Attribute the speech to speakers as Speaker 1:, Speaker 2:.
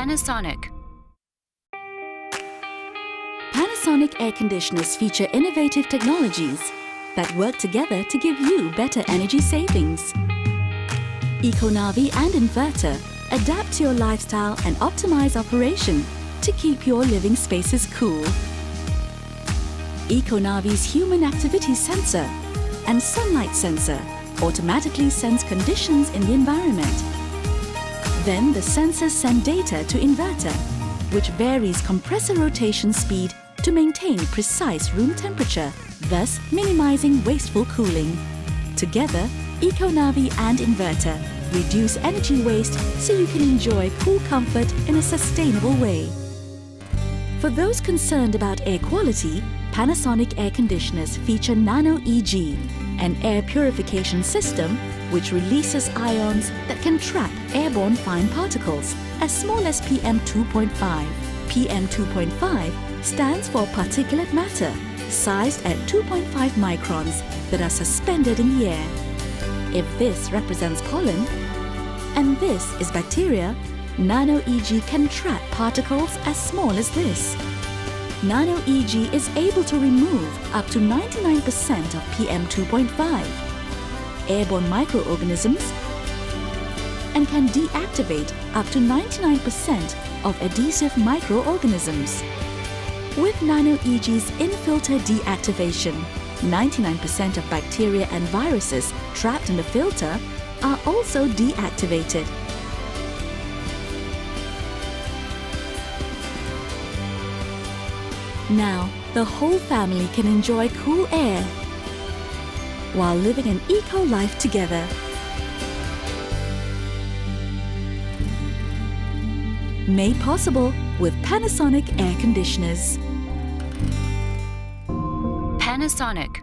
Speaker 1: Panasonic.
Speaker 2: Panasonic air conditioners feature innovative technologies that work together to give you better energy savings. EcoNavi and inverter adapt to your lifestyle and optimize operation to keep your living spaces cool. EcoNavi's human activity sensor and sunlight sensor automatically sense conditions in the environment. Then the sensors send data to inverter, which varies compressor rotation speed to maintain precise room temperature, thus minimizing wasteful cooling. Together, EcoNavi and inverter reduce energy waste so you can enjoy cool comfort in a sustainable way. For those concerned about air quality, Panasonic air conditioners feature Nano EG, an air purification system which releases ions that can trap airborne fine particles as small as PM2.5. PM2.5 stands for particulate matter, sized at 2.5 microns that are suspended in the air. If this represents pollen, and this is bacteria, Nano EG can trap particles as small as this. Nano EG is able to remove up to 99% of PM2.5, airborne microorganisms, and can deactivate up to 99% of adhesive microorganisms. With Nano EG's in-filter deactivation, 99% of bacteria and viruses trapped in the filter are also deactivated. Now, the whole family can enjoy cool air while living an eco life together. Made possible with Panasonic air conditioners.
Speaker 1: Panasonic.